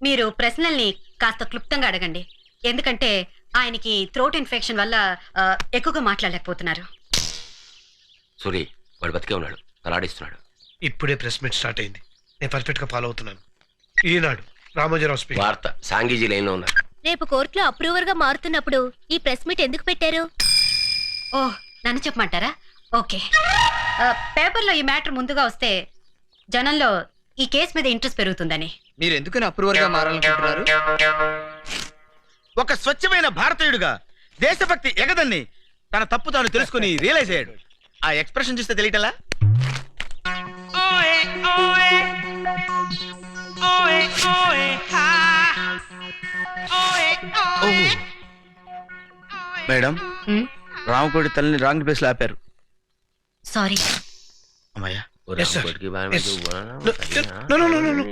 మీరు ప్రశ్నల్ని కాస్త క్లుప్తంగా అడగండి. ఎందుకంటే ఆయనకి థ్రోట్ ఇన్ఫెక్షన్ వల్ల ఎక్కువగా మాట్లాడలేకపోతున్నారు. సూరి వాడు బతికే ఉన్నాడు, తలాడిస్తున్నాడు. ఇప్పుడే ప్రెస్ మీట్ స్టార్ట్ అయింది. నేను పర్ఫెక్ట్ గా ఫాలో అవుతున్నాను. ఈనాడు రామోజీరావు స్పీకింగ్. వార్త సాంగీజీ లైన్ లో ఉన్నారు. రేపు కోర్టులో అప్రూవర్ గా మారుతున్నప్పుడు ఈ ప్రెస్ మీట్ ఎందుకు పెట్టారు? ఓ, నన్ను చెప్పమంటారా? ఓకే. పేపర్లో ఈ మ్యాటర్ ముందుగా వస్తే జనంలో ఈ కేసు మీద ఇంట్రెస్ట్ పెరుగుతుందని. మీరు ఎందుకని అప్రూవర్ గా మారాలనుకుంటున్నారు? ఒక స్వచ్ఛమైన భారతీయుడిగా దేశభక్తి ఎగదన్ని తన తప్పు తాను తెలుసుకుని రియలైజ్ అయ్యాడు. ఆ ఎక్స్ప్రెషన్ చూస్తే తెలియటలా? మేడం, రామకోటి తల్లిని రాంగ్ ప్లేస్ లో ఆపారు. సారీ. అమ్మయ్యా. Yes, sir. రామకోటికి Yes. No, no, no, no, no.